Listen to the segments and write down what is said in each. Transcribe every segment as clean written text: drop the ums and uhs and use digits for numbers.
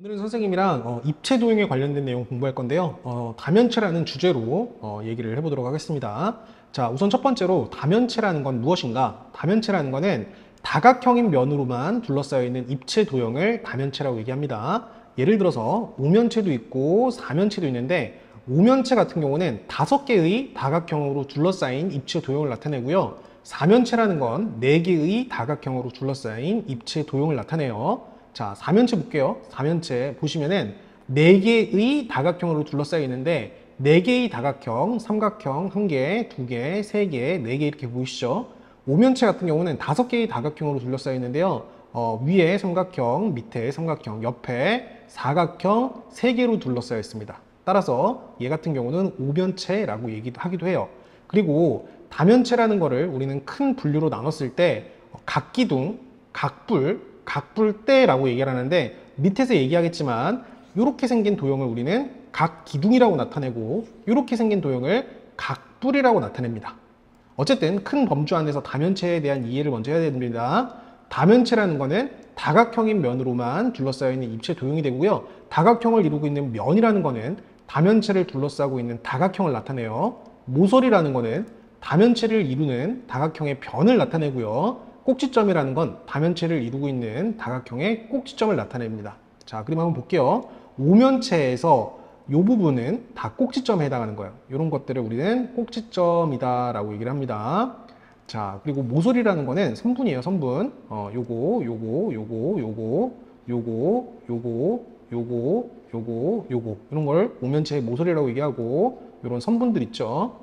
오늘은 선생님이랑 입체 도형에 관련된 내용 공부할 건데요. 다면체라는 주제로 얘기를 해보도록 하겠습니다. 자, 우선 첫 번째로 다면체라는 건 무엇인가? 다면체라는 거는 다각형인 면으로만 둘러싸여 있는 입체 도형을 다면체라고 얘기합니다. 예를 들어서 오면체도 있고 사면체도 있는데 오면체 같은 경우는 5개의 다각형으로 둘러싸인 입체 도형을 나타내고요. 사면체라는 건 4개의 다각형으로 둘러싸인 입체 도형을 나타내요. 자, 사면체 볼게요. 사면체 보시면은 4개의 다각형으로 둘러싸여 있는데 4개의 다각형, 삼각형 1개, 2개, 3개, 4개 이렇게 보이시죠? 오면체 같은 경우는 5개의 다각형으로 둘러싸여 있는데요. 위에 삼각형, 밑에 삼각형, 옆에 사각형 3개로 둘러싸여 있습니다. 따라서 얘 같은 경우는 오면체라고 하기도 해요. 그리고 다면체라는 거를 우리는 큰 분류로 나눴을 때 각기둥, 각불, 각불대라고 얘기를 하는데 밑에서 얘기하겠지만 이렇게 생긴 도형을 우리는 각기둥이라고 나타내고 이렇게 생긴 도형을 각불이라고 나타냅니다. 어쨌든 큰 범주 안에서 다면체에 대한 이해를 먼저 해야 됩니다. 다면체라는 거는 다각형인 면으로만 둘러싸여 있는 입체 도형이 되고요. 다각형을 이루고 있는 면이라는 거는 다면체를 둘러싸고 있는 다각형을 나타내요. 모서리라는 거는 다면체를 이루는 다각형의 변을 나타내고요. 꼭지점이라는 건 다면체를 이루고 있는 다각형의 꼭지점을 나타냅니다. 자, 그럼 한번 볼게요. 오면체에서 이 부분은 다 꼭지점에 해당하는 거예요. 이런 것들을 우리는 꼭지점이다 라고 얘기를 합니다. 자, 그리고 모서리라는 거는 선분이에요. 선분. 요거 이런 걸 오면체의 모서리라고 얘기하고 이런 선분들 있죠.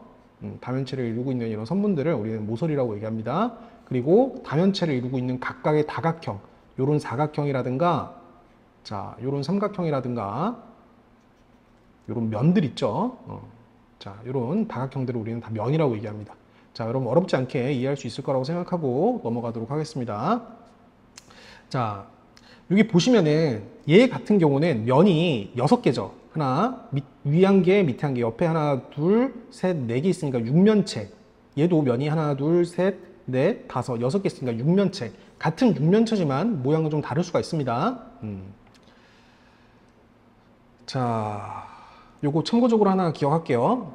다면체를 이루고 있는 이런 선분들을 우리는 모서리라고 얘기합니다. 그리고 다면체를 이루고 있는 각각의 다각형, 요런 사각형이라든가, 자, 요런 삼각형이라든가, 요런 면들 있죠. 자, 요런 다각형들을 우리는 다 면이라고 얘기합니다. 자, 여러분 어렵지 않게 이해할 수 있을 거라고 생각하고 넘어가도록 하겠습니다. 자, 여기 보시면은 얘 같은 경우는 면이 6개죠. 하나, 위 한 개, 밑에 한 개, 옆에 하나, 둘, 셋, 4개 있으니까 6면체. 얘도 면이 하나, 둘, 셋, 넷, 다섯, 6개 있으니까 6면체. 같은 6면체지만 모양은 좀 다를 수가 있습니다. 자, 요거 참고적으로 하나 기억할게요.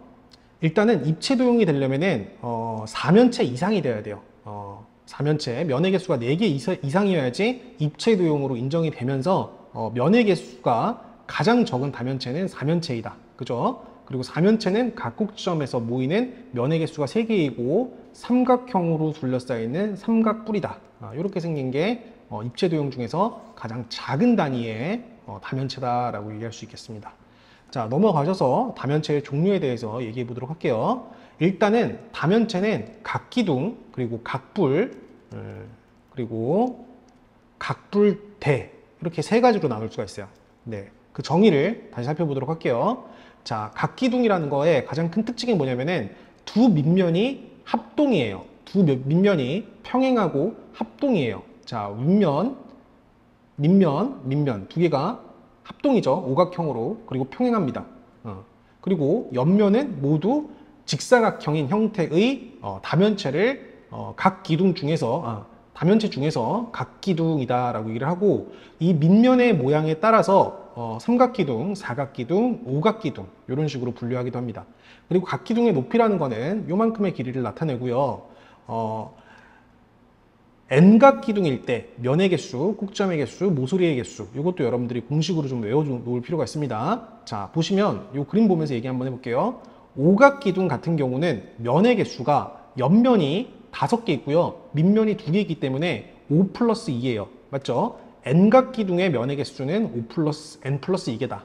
일단은 입체 도형이 되려면은 4면체 이상이 돼야 돼요. 4면체, 면의 개수가 4개 이상이어야지 입체 도형으로 인정이 되면서 면의 개수가 가장 적은 다면체는 4면체이다. 그죠? 그리고 4면체는 각 꼭지점에서 모이는 면의 개수가 3개이고 삼각형으로 둘러싸이는 삼각뿔이다. 이렇게 생긴 게 입체 도형 중에서 가장 작은 단위의 다면체다라고 얘기할 수 있겠습니다. 자, 넘어가셔서 다면체의 종류에 대해서 얘기해 보도록 할게요. 일단은 다면체는 각기둥, 그리고 각불, 그리고 각불대 이렇게 3가지로 나눌 수가 있어요. 네, 그 정의를 다시 살펴보도록 할게요. 자, 각기둥이라는 거의 가장 큰 특징이 뭐냐면은 두 밑면이 합동이에요. 두 밑면이 평행하고 합동이에요. 자, 윗면, 밑면 두 개가 합동이죠. 오각형으로. 그리고 평행합니다. 그리고 옆면은 모두 직사각형인 형태의 다면체를 각 기둥 중에서 다면체 중에서 각기둥이다라고 얘기를 하고 이 밑면의 모양에 따라서 삼각기둥, 사각기둥, 오각기둥 이런 식으로 분류하기도 합니다. 그리고 각기둥의 높이라는 거는 요만큼의 길이를 나타내고요. N각기둥일 때 면의 개수, 꼭점의 개수, 모서리의 개수 이것도 여러분들이 공식으로 좀 외워놓을 필요가 있습니다. 자, 보시면 이 그림 보면서 얘기 한번 해볼게요. 오각기둥 같은 경우는 면의 개수가 옆면이 5개 있고요. 밑면이 2개 있기 때문에 5 플러스 2예요. 맞죠? N각기둥의 면의 개수는 5 플러스 N 플러스 2개다.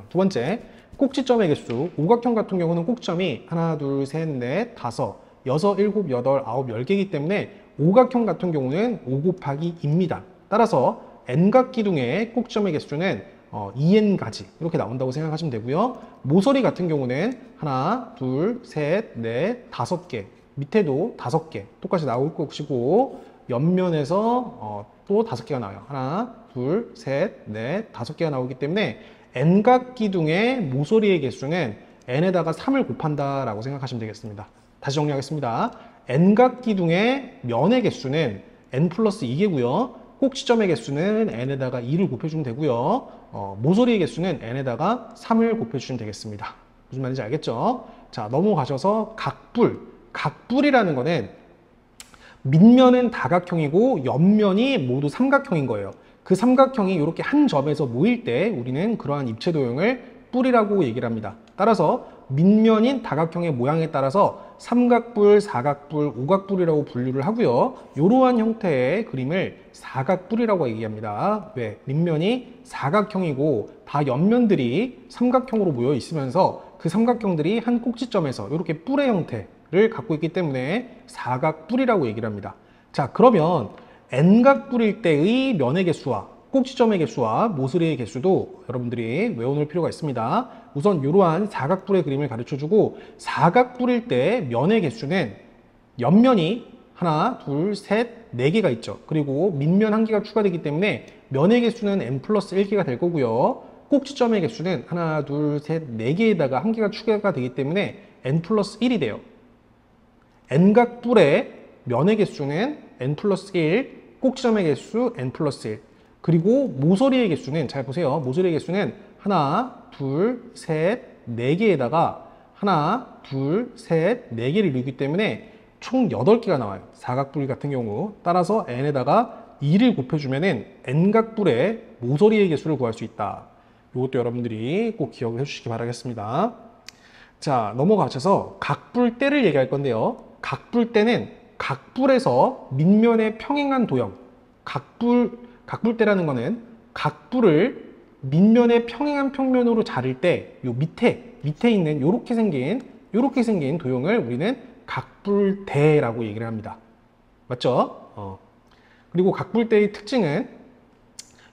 두 번째, 꼭지점의 개수. 오각형 같은 경우는 꼭점이 하나, 둘, 셋, 넷, 다섯, 여섯, 일곱, 여덟, 아홉, 10개이기 때문에 오각형 같은 경우는 5 곱하기 2입니다. 따라서 N각기둥의 꼭점의 개수는 2N가지 이렇게 나온다고 생각하시면 되고요. 모서리 같은 경우는 하나, 둘, 셋, 넷, 5개 밑에도 5개 똑같이 나올 것이고 옆면에서 또 5개가 나와요. 하나, 둘, 셋, 넷, 5개가 나오기 때문에 N각기둥의 모서리의 개수는 N에다가 3을 곱한다라고 생각하시면 되겠습니다. 다시 정리하겠습니다. N각기둥의 면의 개수는 N 플러스 2개고요. 꼭 지점의 개수는 n에다가 2를 곱해주면 되고요. 모서리의 개수는 n에다가 3을 곱해주시면 되겠습니다. 무슨 말인지 알겠죠? 자, 넘어가셔서 각불. 각불이라는 거는 밑면은 다각형이고 옆면이 모두 삼각형인 거예요. 그 삼각형이 이렇게 한 점에서 모일 때 우리는 그러한 입체 도형을 뿔이라고 얘기를 합니다. 따라서 밑면인 다각형의 모양에 따라서 삼각뿔, 사각뿔, 오각뿔이라고 분류를 하고요. 이러한 형태의 그림을 사각뿔이라고 얘기합니다. 왜? 밑면이 사각형이고 다 옆면들이 삼각형으로 모여 있으면서 그 삼각형들이 한 꼭지점에서 이렇게 뿔의 형태를 갖고 있기 때문에 사각뿔이라고 얘기를 합니다. 자, 그러면 n각뿔일 때의 면의 개수와 꼭지점의 개수와 모서리의 개수도 여러분들이 외워놓을 필요가 있습니다. 우선 이러한 사각뿔의 그림을 가르쳐주고, 사각뿔일 때 면의 개수는 옆면이 하나, 둘, 셋, 네 개가 있죠. 그리고 밑면 한 개가 추가되기 때문에 면의 개수는 n 플러스 1개가 될 거고요. 꼭지점의 개수는 하나, 둘, 셋, 네 개에다가 한 개가 추가가 되기 때문에 n 플러스 1이 돼요. n각뿔의 면의 개수는 n 플러스 1, 꼭지점의 개수 n 플러스 1. 그리고 모서리의 개수는, 잘 보세요. 모서리의 개수는 하나, 둘, 셋, 네 개에다가 하나, 둘, 셋, 네 개를 이루기 때문에 총 8개가 나와요. 사각뿔 같은 경우. 따라서 n에다가 2를 곱해주면은 n각뿔의 모서리의 개수를 구할 수 있다. 이것도 여러분들이 꼭 기억을 해주시기 바라겠습니다. 자, 넘어가셔서 각뿔대를 얘기할 건데요. 각뿔대는 각뿔에서 밑면의 평행한 도형. 각뿔대라는 거는 각뿔을 밑면의 평행한 평면으로 자를 때 요 밑에 있는 요렇게 생긴 도형을 우리는 각뿔대라고 얘기를 합니다. 맞죠? 그리고 각뿔대의 특징은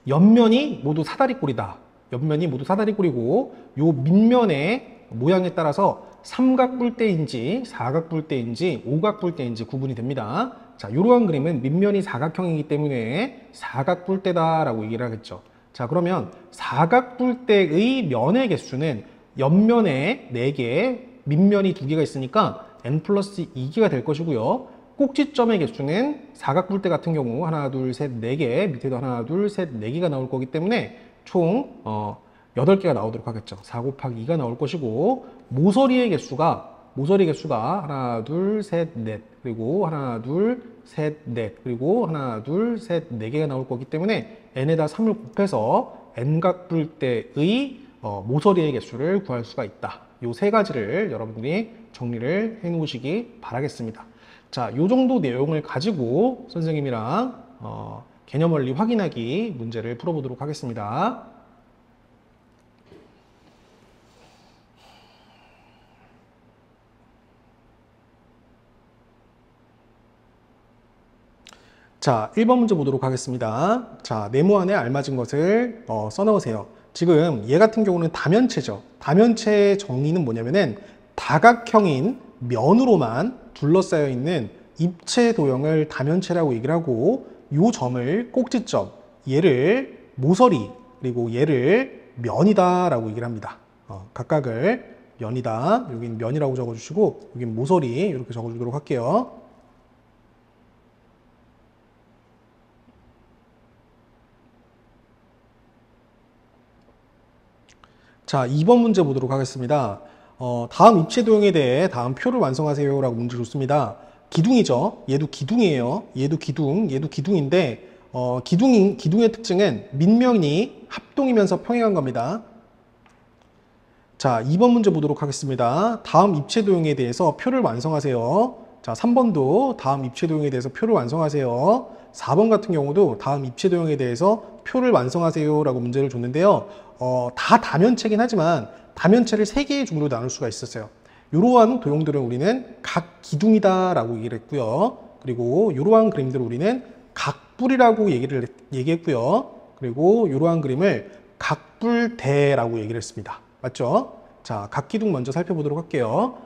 옆면이 모두 사다리꼴이다. 옆면이 모두 사다리꼴이고 요 밑면의 모양에 따라서 삼각뿔대인지 사각뿔대인지 오각뿔대인지 구분이 됩니다. 자, 이러한 그림은 밑면이 사각형이기 때문에 사각뿔대다라고 얘기를 하겠죠. 자, 그러면 사각뿔대의 면의 개수는 옆면에 4개, 밑면이 2개가 있으니까 n 플러스 2개가 될 것이고요. 꼭지점의 개수는 사각뿔대 같은 경우 하나, 둘, 셋, 4개, 밑에도 하나, 둘, 셋, 4개가 나올 거기 때문에 총 8개가 나오도록 하겠죠. 4 곱하기 2가 나올 것이고, 모서리의 개수가 하나, 둘, 셋, 넷, 그리고 하나, 둘, 셋, 넷, 그리고 하나, 둘, 셋, 4개가 나올 거기 때문에 n에다 3을 곱해서 n각뿔대의 모서리의 개수를 구할 수가 있다. 이 세 가지를 여러분들이 정리를 해 놓으시기 바라겠습니다. 자, 이 정도 내용을 가지고 선생님이랑 개념 원리 확인하기 문제를 풀어보도록 하겠습니다. 자, 1번 문제 보도록 하겠습니다. 자, 네모안에 알맞은 것을 써넣으세요. 지금 얘 같은 경우는 다면체죠. 다면체의 정의는 뭐냐면은 다각형인 면으로만 둘러싸여 있는 입체 도형을 다면체라고 얘기를 하고, 요 점을 꼭지점, 얘를 모서리, 그리고 얘를 면이다 라고 얘기를 합니다. 각각을 면이다, 여긴 면이라고 적어주시고 여긴 모서리 이렇게 적어주도록 할게요. 자, 2번 문제 보도록 하겠습니다. 다음 입체 도형에 대해 다음 표를 완성하세요 라고 문제 줬습니다. 기둥이죠. 얘도 기둥이에요. 얘도 기둥인데 기둥의 특징은 밑면이 합동이면서 평행한 겁니다. 자, 2번 문제 보도록 하겠습니다. 다음 입체 도형에 대해서 표를 완성하세요. 자, 3번도 다음 입체 도형에 대해서 표를 완성하세요. 4번 같은 경우도 다음 입체 도형에 대해서 표를 완성하세요 라고 문제를 줬는데요. 다 다면체긴 하지만 다면체를 3개의 종류로 나눌 수가 있었어요. 이러한 도형들은 우리는 각기둥이다 라고 얘기를 했고요. 그리고 이러한 그림들을 우리는 각뿔이라고 얘기했고요. 그리고 이러한 그림을 각뿔대라고 얘기를 했습니다. 맞죠? 자, 각기둥 먼저 살펴보도록 할게요.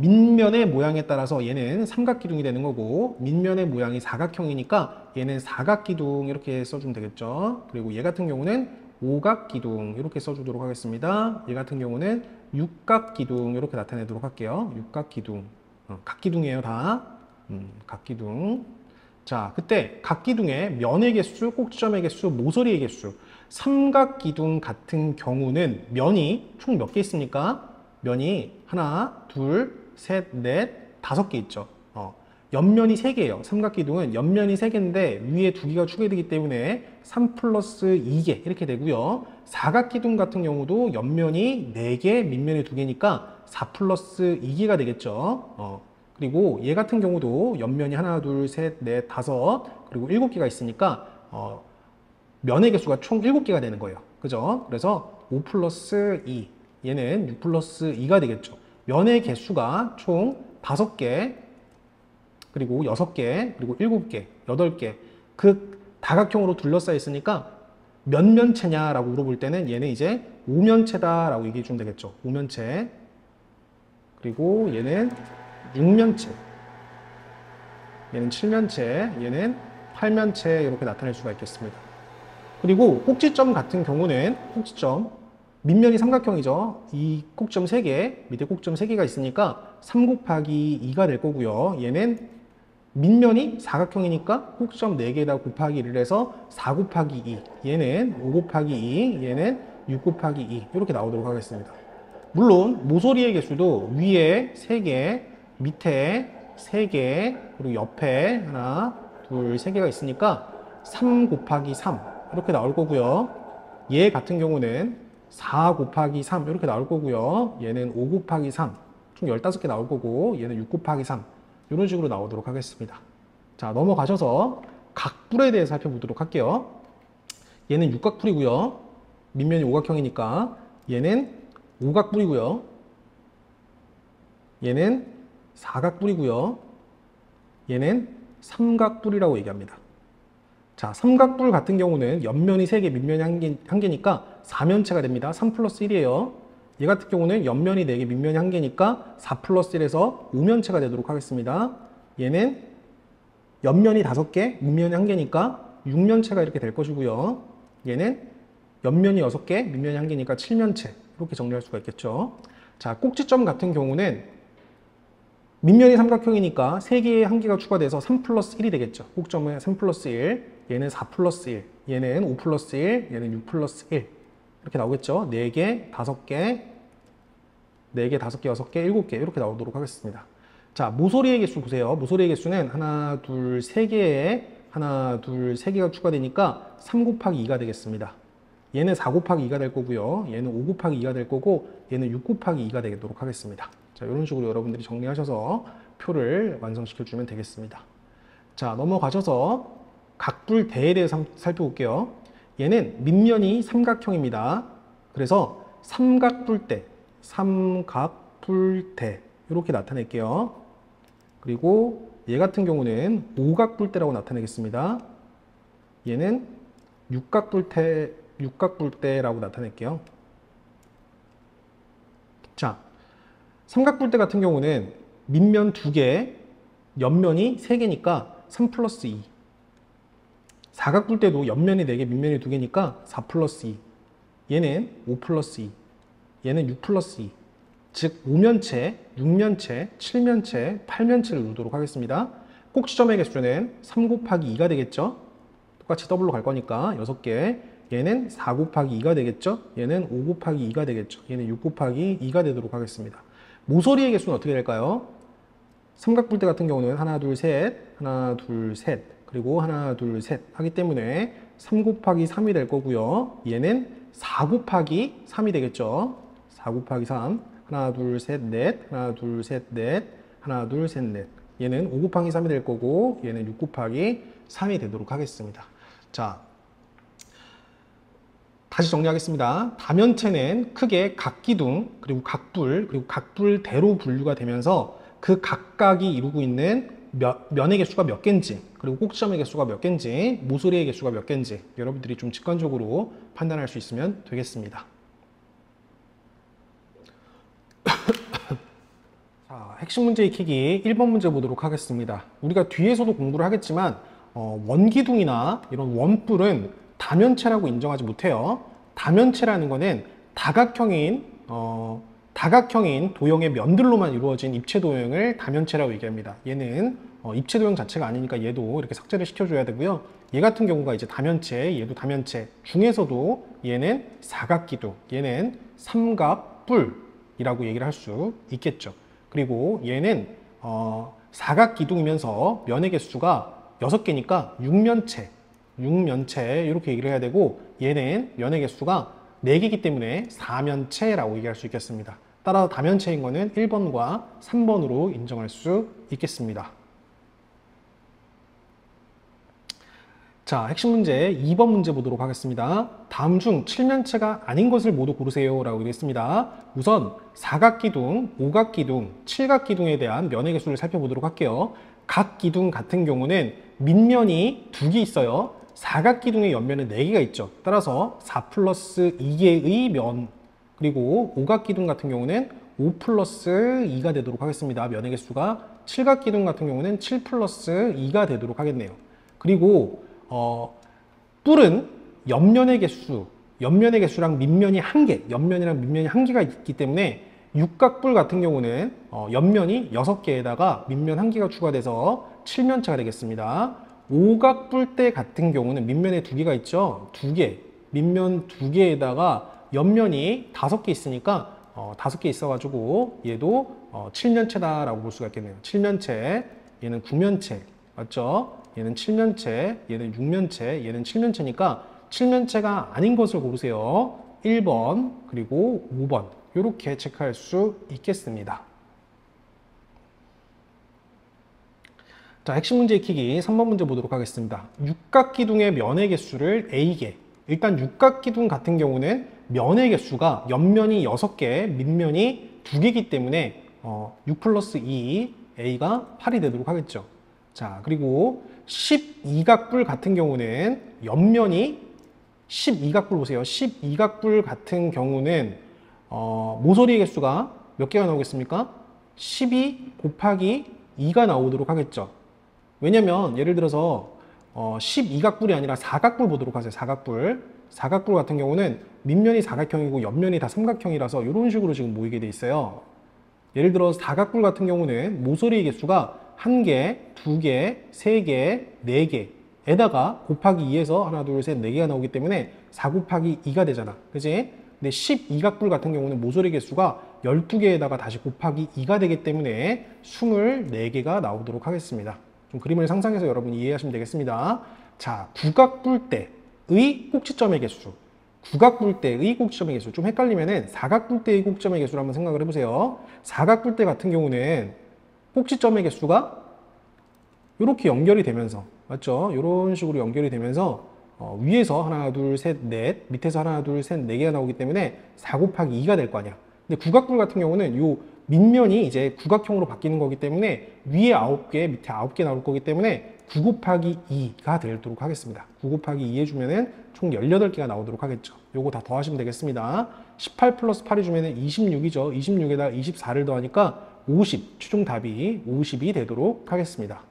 밑면의 모양에 따라서 얘는 삼각기둥이 되는 거고, 밑면의 모양이 사각형이니까 얘는 사각기둥 이렇게 써주면 되겠죠. 그리고 얘 같은 경우는 오각기둥 이렇게 써주도록 하겠습니다. 얘 같은 경우는 육각기둥 이렇게 나타내도록 할게요. 육각기둥. 각기둥이에요, 다. 각기둥. 자, 그때 각 기둥의 면의 개수, 꼭지점의 개수, 모서리의 개수, 삼각기둥 같은 경우는 면이 총 몇 개 있습니까? 면이 하나, 둘, 셋, 넷, 5개 있죠. 옆면이 3개예요. 삼각기둥은 옆면이 3개인데 위에 2개가 추가되기 때문에 3 플러스 2개 이렇게 되고요. 사각기둥 같은 경우도 옆면이 4개, 밑면이 2개니까 4 플러스 2개가 되겠죠. 그리고 얘 같은 경우도 옆면이 하나, 둘, 셋, 넷, 5, 그리고 7개가 있으니까 면의 개수가 총 7개가 되는 거예요. 그죠? 그래서 5 플러스 2, 얘는 6 플러스 2가 되겠죠. 면의 개수가 총 5개, 그리고 6개, 그리고 7개, 8개. 그 다각형으로 둘러싸여 있으니까 몇 면체냐라고 물어볼 때는 얘는 이제 5면체다라고 얘기해 주면 되겠죠. 5면체. 그리고 얘는 6면체. 얘는 7면체, 얘는 8면체 이렇게 나타낼 수가 있겠습니다. 그리고 꼭지점 같은 경우는 꼭지점 밑면이 삼각형이죠. 이 꼭지점 3개, 밑에 꼭지점 3개가 있으니까 3 곱하기 2가 될 거고요. 얘는 밑면이 사각형이니까 꼭지점 4개에다 곱하기 1을 해서 4 곱하기 2, 얘는 5 곱하기 2, 얘는 6 곱하기 2 이렇게 나오도록 하겠습니다. 물론 모서리의 개수도 위에 3개, 밑에 3개, 그리고 옆에 하나, 둘, 3개가 있으니까 3 곱하기 3 이렇게 나올 거고요. 얘 같은 경우는 4 곱하기 3 이렇게 나올 거고요. 얘는 5 곱하기 3, 총 15개 나올 거고 얘는 6 곱하기 3 이런 식으로 나오도록 하겠습니다. 자, 넘어가셔서 각뿔에 대해서 살펴보도록 할게요. 얘는 육각뿔이고요. 밑면이 오각형이니까 얘는 오각뿔이고요. 얘는 사각뿔이고요. 얘는 삼각뿔이라고 얘기합니다. 자, 삼각뿔 같은 경우는 옆면이 3개, 밑면이 1개니까 4면체가 됩니다. 3 플러스 1이에요. 얘 같은 경우는 옆면이 4개, 밑면이 1개니까 4 플러스 1에서 5면체가 되도록 하겠습니다. 얘는 옆면이 5개, 밑면이 1개니까 6면체가 이렇게 될 것이고요. 얘는 옆면이 6개, 밑면이 1개니까 7면체 이렇게 정리할 수가 있겠죠. 자, 꼭지점 같은 경우는 밑면이 삼각형이니까 3개에 1개가 추가돼서 3 플러스 1이 되겠죠. 꼭점은 3 플러스 1, 얘는 4 플러스 1, 얘는 5 플러스 1, 얘는 6 플러스 1 이렇게 나오겠죠. 4개, 5개, 4개, 5개, 6개, 7개 이렇게 나오도록 하겠습니다. 자, 모서리의 개수 보세요. 모서리의 개수는 하나, 둘, 3개에 하나, 둘, 3개가 추가되니까 3 곱하기 2가 되겠습니다. 얘는 4 곱하기 2가 될 거고요. 얘는 5 곱하기 2가 될 거고 얘는 6 곱하기 2가 되도록 하겠습니다. 자, 이런 식으로 여러분들이 정리하셔서 표를 완성시켜 주면 되겠습니다. 자, 넘어가셔서 각뿔대에 대해서 살펴볼게요. 얘는 밑면이 삼각형입니다. 그래서 삼각뿔대 이렇게 나타낼게요. 그리고 얘 같은 경우는 오각뿔대라고 나타내겠습니다. 얘는 육각뿔대라고 나타낼게요. 자, 삼각뿔대 같은 경우는 밑면 2개, 옆면이 3개니까 3 플러스 2. 사각뿔대도 옆면이 4개, 밑면이 2개니까 4 플러스 2. 얘는 5 플러스 2. 얘는 6 플러스 2. 즉 5면체, 6면체, 7면체, 8면체를 놓도록 하겠습니다. 꼭지점의 개수는 3 곱하기 2가 되겠죠. 똑같이 더블로 갈 거니까 6개. 얘는 4 곱하기 2가 되겠죠. 얘는 5 곱하기 2가 되겠죠. 얘는 6 곱하기 2가 되도록 하겠습니다. 모서리의 개수는 어떻게 될까요? 삼각뿔대 같은 경우는 하나, 둘, 셋, 하나, 둘, 셋, 그리고 하나, 둘, 셋 하기 때문에 3 곱하기 3이 될 거고요. 얘는 4 곱하기 3이 되겠죠. 4 곱하기 3, 하나, 둘, 셋, 넷, 하나, 둘, 셋, 넷, 하나, 둘, 셋, 넷. 얘는 5 곱하기 3이 될 거고 얘는 6 곱하기 3이 되도록 하겠습니다. 자, 다시 정리하겠습니다. 다면체는 크게 각기둥, 그리고 각뿔, 그리고 각뿔대로 분류가 되면서 그 각각이 이루고 있는 면의 개수가 몇 개인지, 그리고 꼭지점의 개수가 몇 개인지, 모서리의 개수가 몇 개인지 여러분들이 좀 직관적으로 판단할 수 있으면 되겠습니다. 자, 핵심 문제 익히기 1번 문제 보도록 하겠습니다. 우리가 뒤에서도 공부를 하겠지만 원기둥이나 이런 원뿔은 다면체라고 인정하지 못해요. 다면체라는 거는 다각형인 다각형인 도형의 면들로만 이루어진 입체 도형을 다면체라고 얘기합니다. 얘는 입체 도형 자체가 아니니까 얘도 이렇게 삭제를 시켜줘야 되고요. 얘 같은 경우가 이제 다면체, 얘도 다면체 중에서도 얘는 사각기둥, 얘는 삼각뿔이라고 얘기를 할 수 있겠죠. 그리고 얘는 사각기둥이면서 면의 개수가 6개니까 육면체 이렇게 얘기를 해야 되고, 얘는 면의 개수가 4개이기 때문에 사면체라고 얘기할 수 있겠습니다. 따라서 다면체인 거는 1번과 3번으로 인정할 수 있겠습니다. 자, 핵심 문제 2번 문제 보도록 하겠습니다. 다음 중 칠면체가 아닌 것을 모두 고르세요 라고 되겠습니다. 우선 사각기둥, 오각기둥, 칠각기둥에 대한 면의 개수를 살펴보도록 할게요. 각 기둥 같은 경우는 밑면이 2개 있어요. 사각기둥의 옆면은 4개가 있죠. 따라서 4 플러스 2개의 면, 그리고 오각기둥 같은 경우는 5 플러스 2가 되도록 하겠습니다. 면의 개수가. 칠각기둥 같은 경우는 7 플러스 2가 되도록 하겠네요. 그리고 뿔은 옆면의 개수랑 밑면이 1개, 옆면이랑 밑면이 1개가 있기 때문에 육각뿔 같은 경우는 옆면이 6개에다가 밑면 1개가 추가돼서 칠면체가 되겠습니다. 오각뿔대 같은 경우는 밑면에 2개가 있죠. 2개, 밑면 2개에다가 옆면이 5개 있으니까 5개 있어가지고 얘도 칠면체다라고 볼 수가 있겠네요. 칠면체, 얘는 구면체, 맞죠? 얘는 칠면체, 얘는 육면체, 얘는 칠면체니까 칠면체가 아닌 것을 고르세요. 1번 그리고 5번 이렇게 체크할 수 있겠습니다. 자, 핵심 문제 익히기 3번 문제 보도록 하겠습니다. 육각기둥의 면의 개수를 A개. 일단 육각기둥 같은 경우는 면의 개수가 옆면이 6개, 밑면이 2개이기 때문에 6 플러스 2, A가 8이 되도록 하겠죠. 자, 그리고 12각뿔 같은 경우는 옆면이 12각뿔 보세요. 12각뿔 같은 경우는 모서리의 개수가 몇 개가 나오겠습니까? 12 곱하기 2가 나오도록 하겠죠. 왜냐면 예를 들어서 12각뿔이 아니라 사각뿔 보도록 하세요. 사각뿔 같은 경우는 밑면이 사각형이고 옆면이 다 삼각형이라서 이런 식으로 지금 모이게 돼 있어요. 예를 들어 사각뿔 같은 경우는 모서리의 개수가 1개, 2개, 3개, 4개에다가 곱하기 2에서 하나, 둘, 셋, 4개가 나오기 때문에 4 곱하기 2가 되잖아. 그치? 근데 12각뿔 같은 경우는 모서리 개수가 12개에다가 다시 곱하기 2가 되기 때문에 24개가 나오도록 하겠습니다. 좀 그림을 상상해서 여러분이 이해하시면 되겠습니다. 자, 구각뿔대의 꼭지점의 개수. 구각뿔대의 꼭지점의 개수. 좀 헷갈리면은 사각뿔대의 꼭지점의 개수를 한번 생각을 해보세요. 사각뿔대 같은 경우는 꼭지점의 개수가 이렇게 연결이 되면서, 맞죠? 이런 식으로 연결이 되면서 위에서 하나, 둘, 셋, 넷, 밑에서 하나, 둘, 셋, 4개가 나오기 때문에 4 곱하기 2가 될 거 아니야. 근데 구각뿔 같은 경우는 요 밑면이 이제 구각형으로 바뀌는 거기 때문에 위에 9개, 밑에 9개 나올 거기 때문에 9 곱하기 2가 되도록 하겠습니다. 9 곱하기 2 해주면은 총 18개가 나오도록 하겠죠. 요거 다 더하시면 되겠습니다. 18 플러스 8이 주면은 26이죠. 26에다 24를 더하니까 50, 최종 답이 50이 되도록 하겠습니다.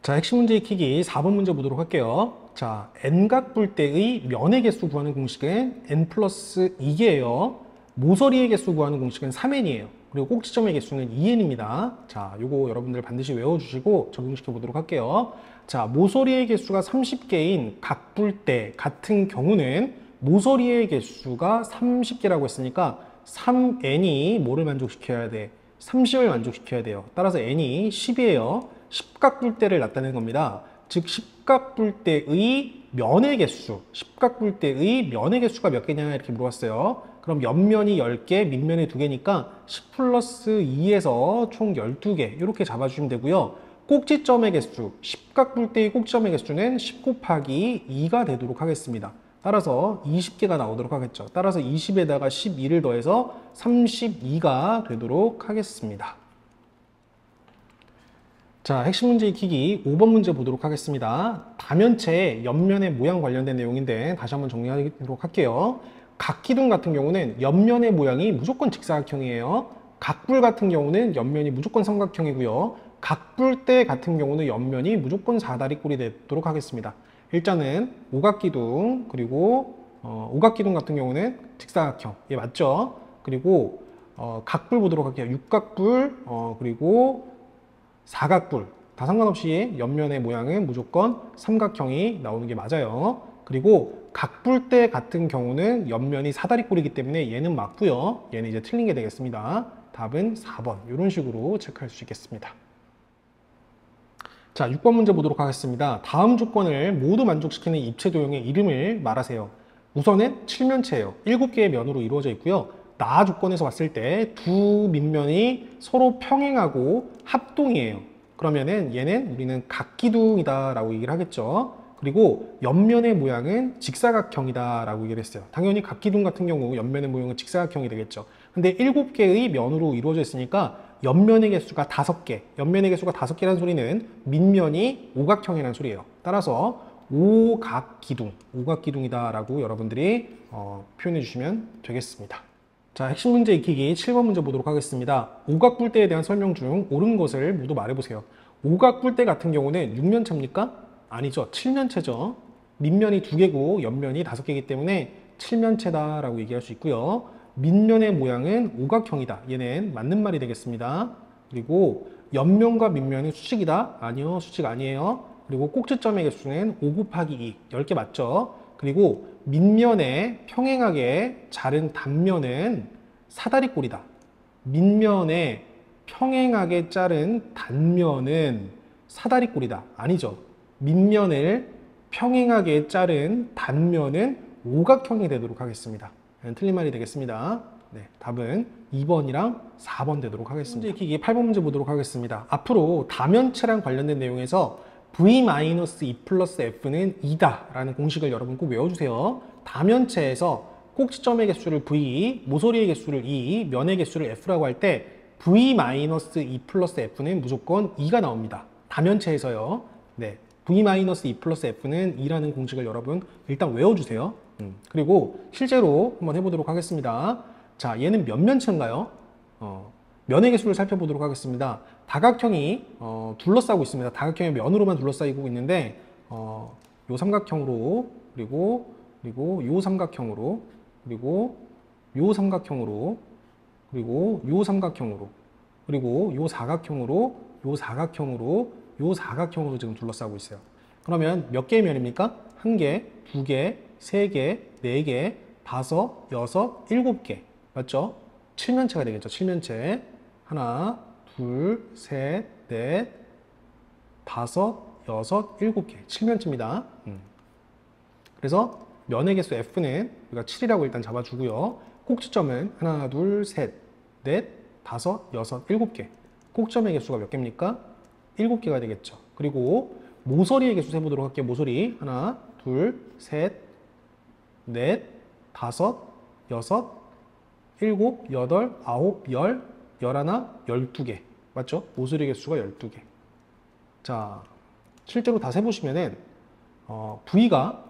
자, 핵심 문제 익히기 4번 문제 보도록 할게요. 자, n각뿔대의 면의 개수 구하는 공식은 n 플러스 2개예요. 모서리의 개수 구하는 공식은 3n이에요. 그리고 꼭지점의 개수는 2n입니다. 자, 요거 여러분들 반드시 외워주시고 적용시켜 보도록 할게요. 자, 모서리의 개수가 30개인 각뿔대 같은 경우는 모서리의 개수가 30개라고 했으니까 3n이 뭐를 만족시켜야 돼? 30을 만족시켜야 돼요. 따라서 n이 10이에요. 10각뿔대를 나타내는 겁니다. 즉 10각뿔대의 면의 개수, 10각뿔대의 면의 개수가 몇 개냐 이렇게 물어봤어요. 그럼 옆면이 10개, 밑면이 2개니까 10 플러스 2에서 총 12개 이렇게 잡아주시면 되고요. 꼭지점의 개수, 10각뿔대의 꼭지점의 개수는 10 곱하기 2가 되도록 하겠습니다. 따라서 20개가 나오도록 하겠죠. 따라서 20에다가 12를 더해서 32가 되도록 하겠습니다. 자, 핵심 문제 익히기 5번 문제 보도록 하겠습니다. 다면체의 옆면의 모양 관련된 내용인데 다시 한번 정리하도록 할게요. 각기둥 같은 경우는 옆면의 모양이 무조건 직사각형이에요. 각뿔 같은 경우는 옆면이 무조건 삼각형이고요. 각뿔대 같은 경우는 옆면이 무조건 사다리꼴이 되도록 하겠습니다. 일단은 오각기둥 그리고 오각기둥 같은 경우는 직사각형. 예, 맞죠? 그리고 각불 보도록 할게요. 육각불, 그리고 사각불. 다 상관없이 옆면의 모양은 무조건 삼각형이 나오는 게 맞아요. 그리고 각불대 같은 경우는 옆면이 사다리꼴이기 때문에 얘는 맞고요. 얘는 이제 틀린 게 되겠습니다. 답은 4번. 이런 식으로 체크할 수 있겠습니다. 자, 6번 문제 보도록 하겠습니다. 다음 조건을 모두 만족시키는 입체 도형의 이름을 말하세요. 우선은 칠면체예요. 7개의 면으로 이루어져 있고요. 나 조건에서 봤을 때 두 밑면이 서로 평행하고 합동이에요. 그러면은 얘는 우리는 각기둥이다 라고 얘기를 하겠죠. 그리고 옆면의 모양은 직사각형이다 라고 얘기를 했어요. 당연히 각기둥 같은 경우 옆면의 모양은 직사각형이 되겠죠. 근데 7개의 면으로 이루어져 있으니까 옆면의 개수가 5개, 옆면의 개수가 5개라는 소리는 밑면이 오각형이라는 소리예요. 따라서 오각기둥이다 라고 여러분들이 표현해 주시면 되겠습니다. 자, 핵심 문제 익히기 7번 문제 보도록 하겠습니다. 오각뿔대에 대한 설명 중 옳은 것을 모두 말해보세요. 오각뿔대 같은 경우는 6면체입니까? 아니죠. 7면체죠. 밑면이 2개고 옆면이 5개이기 때문에 7면체다 라고 얘기할 수 있고요. 밑면의 모양은 오각형이다. 얘는 맞는 말이 되겠습니다. 그리고 옆면과 밑면은 수직이다? 아니요. 수직 아니에요. 그리고 꼭지점의 개수는 5 곱하기 2. 10개 맞죠? 그리고 밑면에 평행하게 자른 단면은 사다리꼴이다. 밑면에 평행하게 자른 단면은 사다리꼴이다. 아니죠. 밑면을 평행하게 자른 단면은 오각형이 되도록 하겠습니다. 틀린 말이 되겠습니다. 네, 답은 2번이랑 4번 되도록 하겠습니다. 문제 익히기 8번 문제 보도록 하겠습니다. 앞으로 다면체랑 관련된 내용에서 v-2 플러스 f는 2다 라는 공식을 여러분 꼭 외워주세요. 다면체에서 꼭지점의 개수를 v, 모서리의 개수를 2, 면의 개수를 f라고 할 때 v-2 플러스 f는 무조건 2가 나옵니다. 다면체에서요. 네, v-2 플러스 f는 2라는 공식을 여러분 일단 외워주세요. 그리고 실제로 한번 해보도록 하겠습니다. 자, 얘는 몇 면체인가요? 면의 개수를 살펴보도록 하겠습니다. 다각형이 둘러싸고 있습니다. 다각형이 면으로만 둘러싸이고 있는데 요 삼각형으로 그리고 요 삼각형으로 그리고 요 삼각형으로 그리고 요 삼각형으로 그리고 요 사각형으로 요 사각형으로 요 사각형으로 지금 둘러싸고 있어요. 그러면 몇 개의 면입니까? 1개, 2개, 3개, 4개, 5, 6, 7개. 맞죠? 7면체가 되겠죠. 7면체. 하나, 둘, 셋, 넷, 5, 6, 7개. 7면체입니다. 그래서 면의 개수 F는 우리가 7이라고 일단 잡아주고요. 꼭지점은 하나, 둘, 셋, 넷, 5, 6, 7개. 꼭점의 개수가 몇 개입니까? 7개가 되겠죠. 그리고 모서리의 개수 세보도록 할게요. 모서리. 하나, 둘, 셋, 넷, 5, 6, 7, 8, 9, 10, 11, 12개. 맞죠? 모서리 개수가 12개. 자, 실제로 다 세보시면은, V가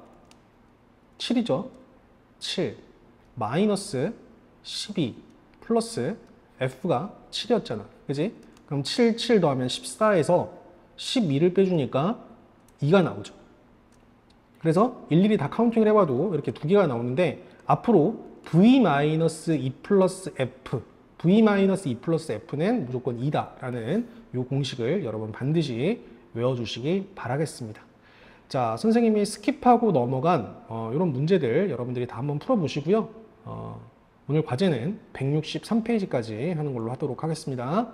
7이죠. 7, 마이너스 12, 플러스 F가 7이었잖아. 그지? 그럼 7, 7 더하면 14에서 12를 빼주니까 2가 나오죠. 그래서 일일이 다 카운팅을 해봐도 이렇게 2개가 나오는데 앞으로 v-2 플러스 f, v-2 플러스 f는 무조건 2다 라는 이 공식을 여러분 반드시 외워주시기 바라겠습니다. 자, 선생님이 스킵하고 넘어간 이런 문제들 여러분들이 다 한번 풀어보시고요. 오늘 과제는 163페이지까지 하는 걸로 하도록 하겠습니다.